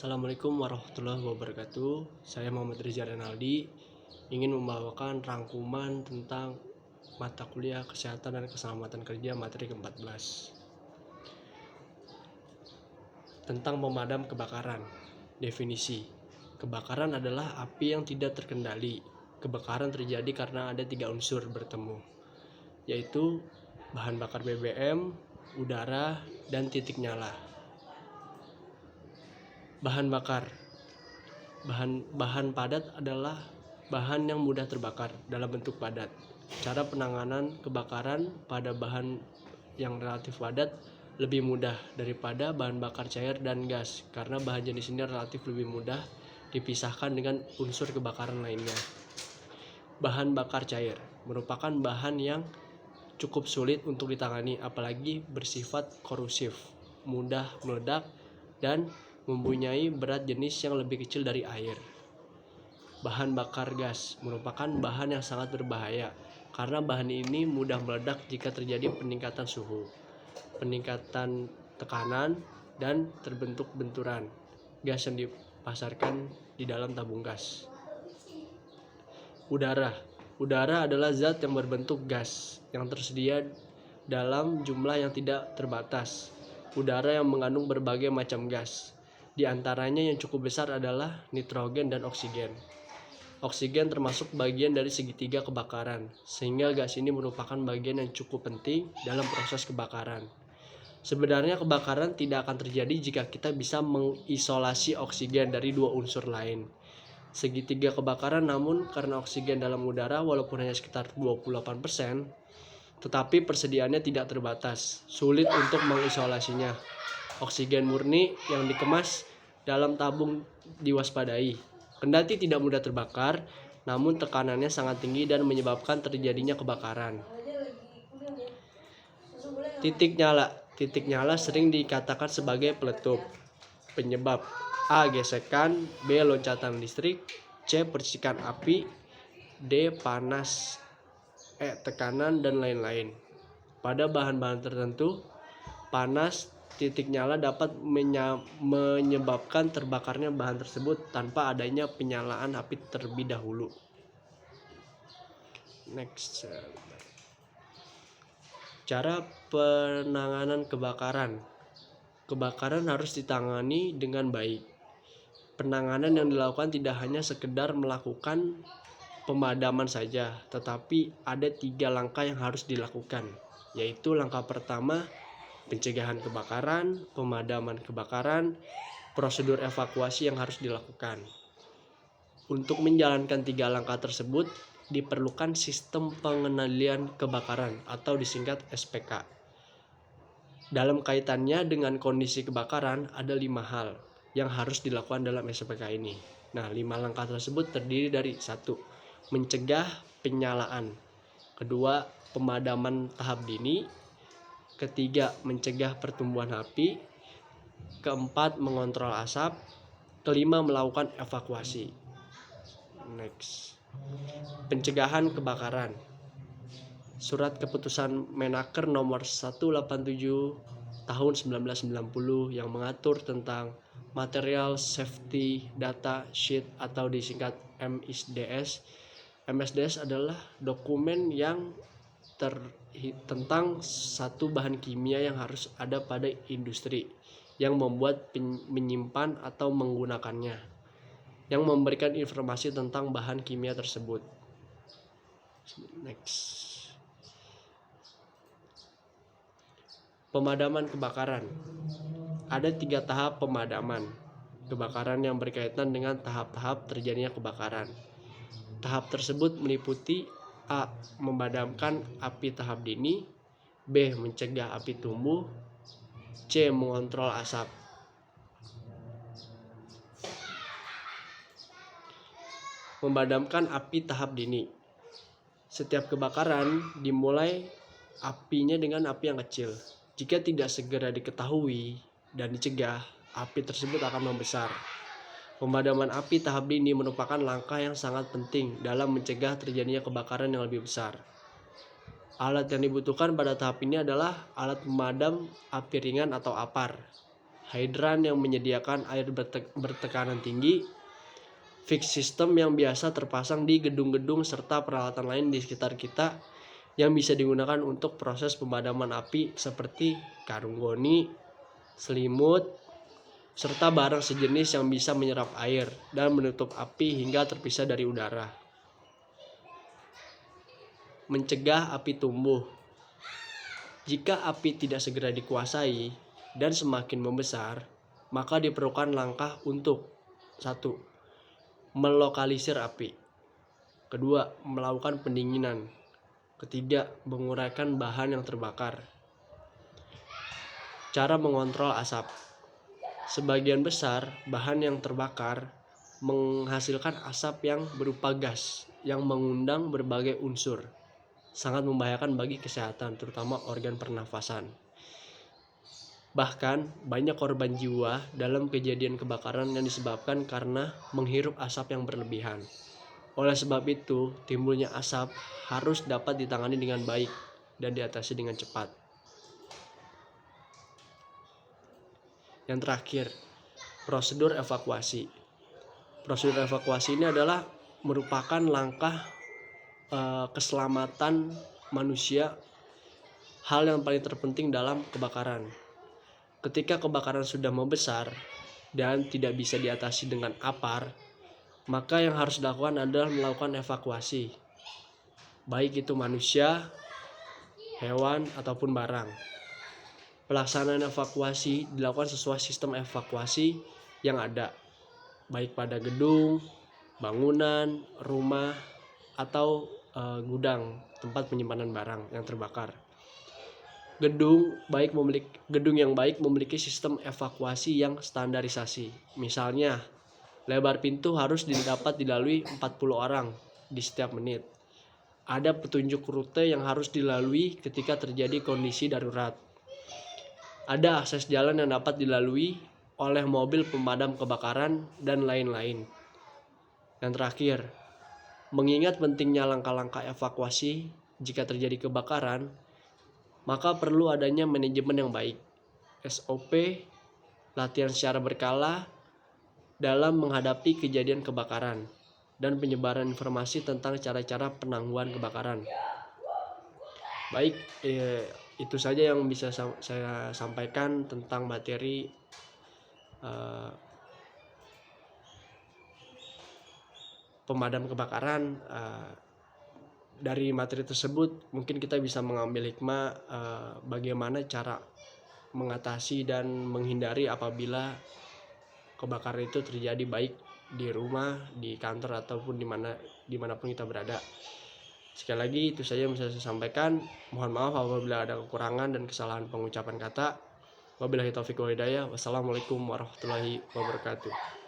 Assalamualaikum warahmatullahi wabarakatuh. Saya Muhammad Rizal Renaldi ingin membawakan rangkuman tentang mata kuliah Kesehatan dan Keselamatan Kerja materi ke-14 tentang pemadam kebakaran. Definisi: kebakaran adalah api yang tidak terkendali. Kebakaran terjadi karena ada 3 unsur bertemu, yaitu bahan bakar BBM, udara, dan titik nyala. Bahan bakar. Bahan padat adalah bahan yang mudah terbakar dalam bentuk padat. Cara penanganan kebakaran pada bahan yang relatif padat lebih mudah daripada bahan bakar cair dan gas, karena bahan jenis ini relatif lebih mudah dipisahkan dengan unsur kebakaran lainnya. Bahan bakar cair merupakan bahan yang cukup sulit untuk ditangani, apalagi bersifat korosif, mudah meledak, dan mempunyai berat jenis yang lebih kecil dari air. Bahan bakar gas merupakan bahan yang sangat berbahaya karena bahan ini mudah meledak jika terjadi peningkatan suhu, peningkatan tekanan, dan terbentuk benturan gas yang dipasarkan di dalam tabung gas. Udara adalah zat yang berbentuk gas yang tersedia dalam jumlah yang tidak terbatas. Udara yang mengandung berbagai macam gas. Di antaranya yang cukup besar adalah nitrogen dan oksigen. Oksigen termasuk bagian dari segitiga kebakaran, sehingga gas ini merupakan bagian yang cukup penting dalam proses kebakaran. Sebenarnya kebakaran tidak akan terjadi jika kita bisa mengisolasi oksigen dari 2 unsur lain. Segitiga kebakaran, namun karena oksigen dalam udara walaupun hanya sekitar 28%, tetapi persediaannya tidak terbatas, sulit untuk mengisolasinya. Oksigen murni yang dikemas dalam tabung diwaspadai. Kendati tidak mudah terbakar, namun tekanannya sangat tinggi dan menyebabkan terjadinya kebakaran. Titik nyala. Titik nyala sering dikatakan sebagai peletup. Penyebab: A. Gesekan, B. Loncatan listrik, C. Percikan api, D. Panas, E. Tekanan, dan lain-lain. Pada bahan-bahan tertentu, panas titik nyala dapat menyebabkan terbakarnya bahan tersebut tanpa adanya penyalaan api terlebih dahulu. Next. Cara penanganan kebakaran. Kebakaran harus ditangani dengan baik. Penanganan yang dilakukan tidak hanya sekedar melakukan pemadaman saja, tetapi ada 3 langkah yang harus dilakukan, yaitu langkah pertama, pencegahan kebakaran, pemadaman kebakaran, prosedur evakuasi yang harus dilakukan. Untuk menjalankan 3 langkah tersebut, diperlukan sistem pengendalian kebakaran atau disingkat SPK. Dalam kaitannya dengan kondisi kebakaran, ada 5 hal yang harus dilakukan dalam SPK ini. Nah, 5 langkah tersebut terdiri dari 1. Mencegah penyalaan. 2. Pemadaman tahap dini. 3. Mencegah pertumbuhan api. 4. Mengontrol asap. 5. Melakukan evakuasi. Next. Pencegahan kebakaran. Surat Keputusan Menaker nomor 187 tahun 1990 yang mengatur tentang Material Safety Data Sheet atau disingkat MSDS. MSDS adalah dokumen yang tentang satu bahan kimia yang harus ada pada industri yang membuat, menyimpan, atau menggunakannya, yang memberikan informasi tentang bahan kimia tersebut. Next. Pemadaman kebakaran. Ada 3 tahap pemadaman kebakaran yang berkaitan dengan tahap-tahap terjadinya kebakaran. Tahap tersebut meliputi: A. Memadamkan api tahap dini, B. Mencegah api tumbuh, C. Mengontrol asap. Memadamkan api tahap dini. Setiap kebakaran dimulai apinya dengan api yang kecil. Jika tidak segera diketahui dan dicegah, api tersebut akan membesar. Pemadaman api tahap dini merupakan langkah yang sangat penting dalam mencegah terjadinya kebakaran yang lebih besar. Alat yang dibutuhkan pada tahap ini adalah alat pemadam api ringan atau APAR. hidran yang menyediakan air bertekanan tinggi, fix system yang biasa terpasang di gedung-gedung serta peralatan lain di sekitar kita yang bisa digunakan untuk proses pemadaman api seperti karung goni, selimut, serta barang sejenis yang bisa menyerap air dan menutup api hingga terpisah dari udara. Mencegah api tumbuh. Jika api tidak segera dikuasai dan semakin membesar, maka diperlukan langkah untuk 1. Melokalisir api. 2. Melakukan pendinginan. 3. Menguraikan bahan yang terbakar. Cara mengontrol asap. Sebagian besar bahan yang terbakar menghasilkan asap yang berupa gas yang mengundang berbagai unsur. Sangat membahayakan bagi kesehatan, terutama organ pernafasan. Bahkan banyak korban jiwa dalam kejadian kebakaran yang disebabkan karena menghirup asap yang berlebihan. Oleh sebab itu, timbulnya asap harus dapat ditangani dengan baik dan diatasi dengan cepat. Yang terakhir, prosedur evakuasi. Prosedur evakuasi ini adalah merupakan langkah keselamatan manusia, hal yang paling terpenting dalam kebakaran. Ketika kebakaran sudah membesar dan tidak bisa diatasi dengan apar, maka yang harus dilakukan adalah melakukan evakuasi, baik itu manusia, hewan, ataupun barang. Pelaksanaan evakuasi dilakukan sesuai sistem evakuasi yang ada, baik pada gedung, bangunan, rumah, atau gudang tempat penyimpanan barang yang terbakar. Gedung yang baik memiliki sistem evakuasi yang standarisasi. Misalnya, lebar pintu harus dapat dilalui 40 orang di setiap menit. Ada petunjuk rute yang harus dilalui ketika terjadi kondisi darurat. Ada akses jalan yang dapat dilalui oleh mobil pemadam kebakaran dan lain-lain. Yang terakhir, mengingat pentingnya langkah-langkah evakuasi jika terjadi kebakaran, maka perlu adanya manajemen yang baik, SOP, latihan secara berkala dalam menghadapi kejadian kebakaran, dan penyebaran informasi tentang cara-cara penangguhan kebakaran. Baik, itu saja yang bisa saya sampaikan tentang materi pemadam kebakaran. Dari materi tersebut mungkin kita bisa mengambil hikmah bagaimana cara mengatasi dan menghindari apabila kebakaran itu terjadi, baik di rumah, di kantor, ataupun dimanapun kita berada. Sekali lagi itu saja yang bisa saya sampaikan. Mohon maaf apabila ada kekurangan dan kesalahan pengucapan kata. Wabillahi taufiq wal hidayah. Wassalamualaikum warahmatullahi wabarakatuh.